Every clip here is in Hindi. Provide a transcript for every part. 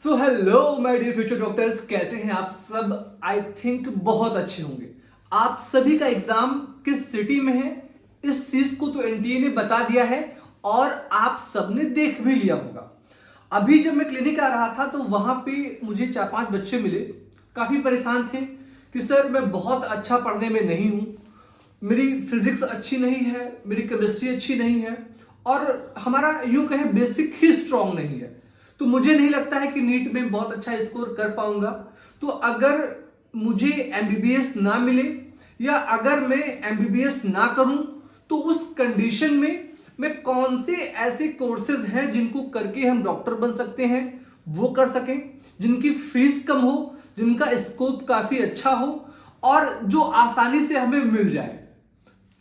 So hello my dear future doctors, कैसे हैं आप सब? आई थिंक बहुत अच्छे होंगे। आप सभी का एग्जाम किस सिटी में है इस चीज को तो एनटीए ने बता दिया है और आप सबने देख भी लिया होगा। अभी जब मैं क्लिनिक आ रहा था तो वहां पे मुझे 4-5 बच्चे मिले, काफी परेशान थे कि सर मैं बहुत अच्छा पढ़ने में नहीं हूं, मेरी फिजिक्स अच्छी नहीं है, मेरी केमिस्ट्री अच्छी नहीं है और हमारा यूं कहे बेसिक ही स्ट्रांग नहीं है, तो मुझे नहीं लगता है कि नीट में बहुत अच्छा स्कोर कर पाऊंगा। तो अगर मुझे एमबीबीएस ना मिले या अगर मैं एमबीबीएस ना करूं तो उस कंडीशन में मैं कौन से ऐसे कोर्सेज हैं जिनको करके हम डॉक्टर बन सकते हैं, वो कर सकें, जिनकी फीस कम हो, जिनका स्कोप काफी अच्छा हो और जो आसानी से हमें मिल जाए।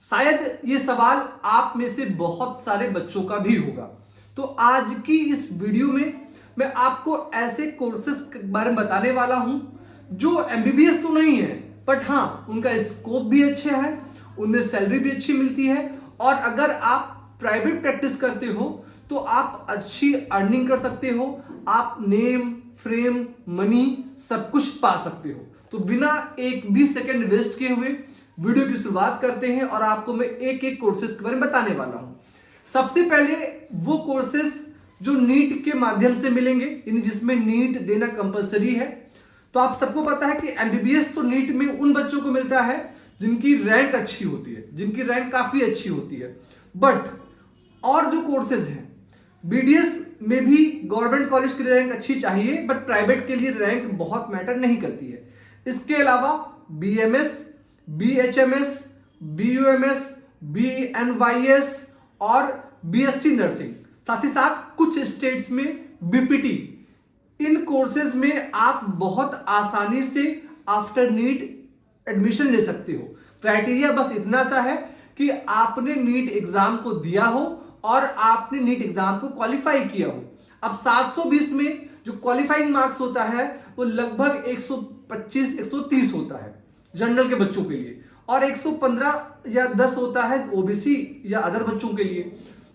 शायद ये सवाल आप में से बहुत सारे बच्चों का भी होगा। तो आज की इस वीडियो में मैं आपको ऐसे कोर्सेज के बारे में बताने वाला हूं जो एमबीबीएस तो नहीं है, बट हाँ उनका स्कोप भी अच्छा है, उनमें सैलरी भी अच्छी मिलती है और अगर आप प्राइवेट प्रैक्टिस करते हो तो आप अच्छी अर्निंग कर सकते हो, आप नेम फ्रेम मनी सब कुछ पा सकते हो। तो बिना एक भी सेकंड वेस्ट किए हुए वीडियो की शुरुआत करते हैं और आपको मैं एक एक कोर्सेज के बारे में बताने वाला हूं। सबसे पहले वो कोर्सेज जो नीट के माध्यम से मिलेंगे, यानी जिसमें नीट देना कंपलसरी है। तो आप सबको पता है कि एमबीबीएस तो नीट में उन बच्चों को मिलता है जिनकी रैंक अच्छी होती है, जिनकी रैंक काफी अच्छी होती है। बट और जो कोर्सेज हैं, बीडीएस में भी गवर्नमेंट कॉलेज की रैंक अच्छी चाहिए, बट प्राइवेट के लिए रैंक बहुत मैटर नहीं करती है। इसके अलावा बीएमएस, बीएचएमएस, बीयूएमएस, बीएनवाईएस और बीएससी नर्सिंग, साथ ही साथ कुछ स्टेट्स में बीपीटी, इन कोर्सेज में आप बहुत आसानी से आफ्टर नीट एडमिशन ले सकते हो। क्राइटेरिया बस इतना सा है कि आपने नीट एग्जाम को दिया हो और आपने नीट एग्जाम को क्वालिफाई किया हो। अब 720 में जो क्वालिफाइंग मार्क्स होता है वो लगभग 125-130 होता है जनरल के बच्चों के लिए, और 115 या 10 होता है ओबीसी या अदर बच्चों के लिए।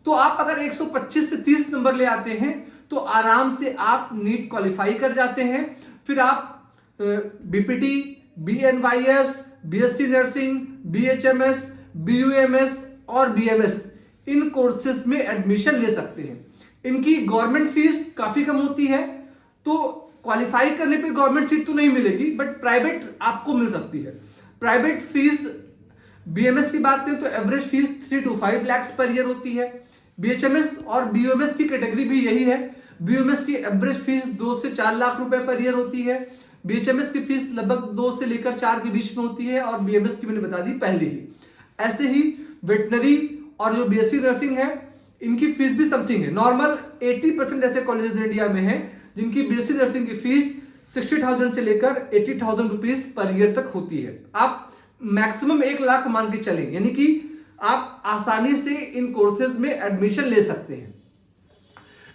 तो आप अगर 125 से 30 नंबर ले आते हैं तो आराम से आप नीट क्वालिफाई कर जाते हैं। फिर आप BPT, BNYS, BSc nursing, BHMS, BUMS और बीएमएस, इन कोर्सेज में एडमिशन ले सकते हैं। इनकी गवर्नमेंट फीस काफी कम होती है, तो क्वालिफाई करने पे गवर्नमेंट सीट तो नहीं मिलेगी, बट प्राइवेट आपको मिल सकती है। प्राइवेट फीस बीएमएस की बात करें तो average fees 3 to 5 lakh per year होती है। बीएचएमएस और बीयूएमएस की कैटेगरी भी यही है। बीयूएमएस की एवरेज फीस 2 से 4 लाख रुपए पर ईयर होती है। बीएचएमएस की फीस लगभग 2 से लेकर 4 के बीच में होती है और बीएमएस की मैंने बता दी पहले ही। ऐसे ही वेटनरी और जो बीएससी नर्सिंग है, इनकी फीस भी समथिंग है। नॉर्मल 80% ऐसे कॉलेजेस इंडिया में है जिनकी बीएससी नर्सिंग की फीस 60,000 से लेकर 80,000 रुपीज पर ईयर तक होती है। आप मैक्सिमम 1 लाख मान के चलें, यानी कि आप आसानी से इन कोर्सेज में एडमिशन ले सकते हैं।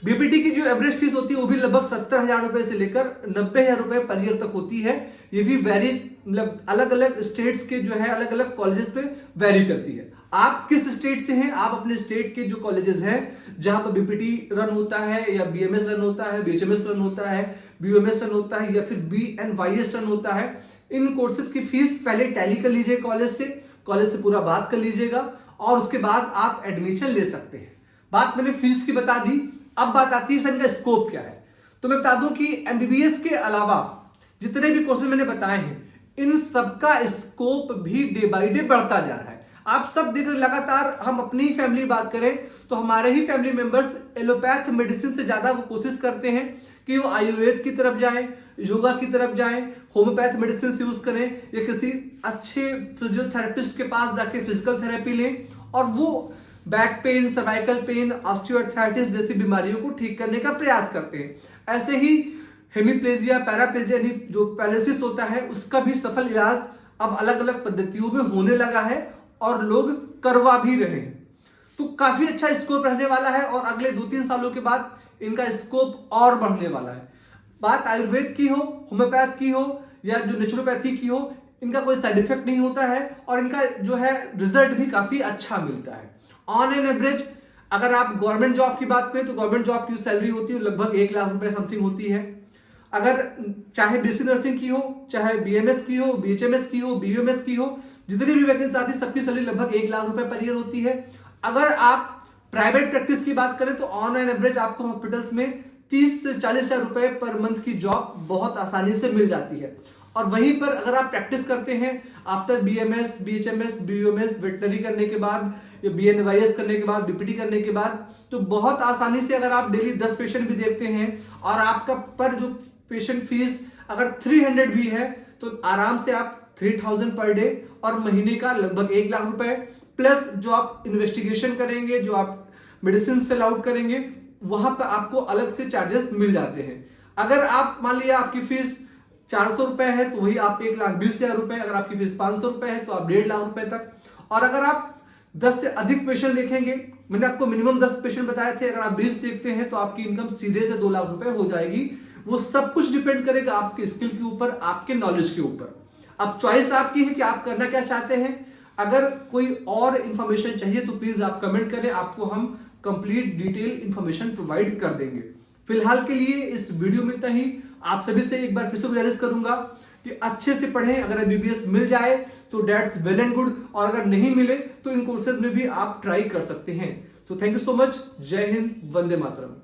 बीपीटी की जो एवरेज फीस होती है वो भी लगभग 70,000 रुपए से लेकर 90,000 रुपए पर ईयर तक होती है। ये भी वेरी मतलब अलग अलग स्टेट्स के जो है अलग अलग कॉलेजेस पे वेरी करती है। आप किस स्टेट से हैं, आप अपने स्टेट के जो कॉलेजेस हैं जहां पर बीपीटी रन होता है या बीएमएस रन होता है, बीएचएमएस रन होता है, बीयूएमएस रन होता है या फिर बीएनवाईएस रन होता है, इन कोर्सेज की फीस पहले टैली कर लीजिए कॉलेज से पूरा बात कर लीजिएगा और उसके बाद आप एडमिशन ले सकते हैं। बात मैंने फीस की बता दी, अब बात आती है सर इनका स्कोप क्या है। तो मैं बता दूं कि एमबीबीएस के अलावा जितने भी कोर्सेज मैंने बताए हैं, इन सबका स्कोप भी डे बाय डे बढ़ता जा रहा है। आप सब देख रहे, लगातार हम अपनी फैमिली बात करें तो हमारे ही फैमिली मेंबर्स एलोपैथ मेडिसिन से ज्यादा वो कोशिश करते हैं कि वो आयुर्वेद की तरफ जाएं, योगा की तरफ जाएं, होम्योपैथ मेडिसिन यूज करें या किसी अच्छे फिजियोथेरेपिस्ट के पास जाके फिजिकल थेरेपी लें और वो back pain, cervical pain, osteoarthritis जैसी बीमारियों को ठीक करने का प्रयास करते हैं। ऐसे ही हेमीप्लेजिया, पैराप्लेजिया यानी जो पैरालिसिस होता है उसका भी सफल इलाज अब अलग अलग पद्धतियों में होने लगा है और लोग करवा भी रहे हैं। तो काफी अच्छा स्कोप रहने वाला है और अगले 2-3 सालों के बाद इनका स्कोप और बढ़ने वाला है। बात आयुर्वेद की हो, होम्योपैथ की हो या जो नेचुरोपैथी की हो, इनका कोई साइड इफेक्ट नहीं होता है और इनका जो है रिजल्ट भी काफी अच्छा मिलता है। ऑन एन एवरेज अगर आप गवर्नमेंट जॉब की बात करें तो गवर्नमेंट जॉब की सैलरी होती है लगभग 1 लाख रुपए समथिंग होती है। अगर चाहे बीएससी नर्सिंग की हो, चाहे बीएमएस की हो, बीएचएमएस की हो, बीयूएमएस की हो, जितनी भी वैकेंसी आती है सबकी सैलरी लगभग 1 लाख रुपए पर ईयर होती है। अगर आप प्राइवेट प्रैक्टिस की बात करें तो ऑन एन एवरेज आपको हॉस्पिटल्स में 30 से 40 हजार रुपए पर मंथ की जॉब बहुत आसानी से मिल जाती है। और वहीं पर अगर आप प्रैक्टिस करते हैं after BMS, BHMS, BUMS, veterinary करने के बाद, बीएनवाईएस करने के बाद, बीपीटी करने के बाद, तो बहुत आसानी से अगर आप डेली 10 पेशेंट भी देखते हैं और आपका पर जो पेशेंट फीस अगर 300 भी है तो आराम से आप 3000 पर डे और महीने का लगभग 1 लाख रुपए प्लस जो आप इन्वेस्टिगेशन करेंगे, जो आप मेडिसिन सेल आउट करेंगे, वहां पर आपको अलग से चार्जेस मिल जाते हैं। अगर आप मान लिया आपकी फीस 400 रुपए है तो वही आप 1,20,000 रुपए, अगर आपकी फीस 500 रुपए है तो आप 1.5 लाख रुपए तक। और अगर आप 10 से अधिक पेशेंट देखेंगे, मैंने आपको मिनिमम 10 पेशेंट बताए थे, अगर आप 20 देखते हैं तो आपकी इनकम सीधे से 2 लाख रुपए हो जाएगी। वो सब कुछ डिपेंड करेगा आपके स्किल के ऊपर, आपके नॉलेज के ऊपर। अब चॉइस आपकी है कि आप करना क्या चाहते हैं। अगर कोई और इंफॉर्मेशन चाहिए तो प्लीज आप कमेंट करें, आपको हम कंप्लीट डिटेल इंफॉर्मेशन प्रोवाइड कर देंगे। फिलहाल के लिए इस वीडियो में इतना ही। आप सभी से एक बार फिर से गुजारिश करूंगा कि अच्छे से पढ़ें। अगर एमबीबीएस मिल जाए तो दैट्स वेल एंड गुड, और अगर नहीं मिले तो इन कोर्सेज में भी आप ट्राई कर सकते हैं। So thank you so much. जय हिंद, वंदे मातरम।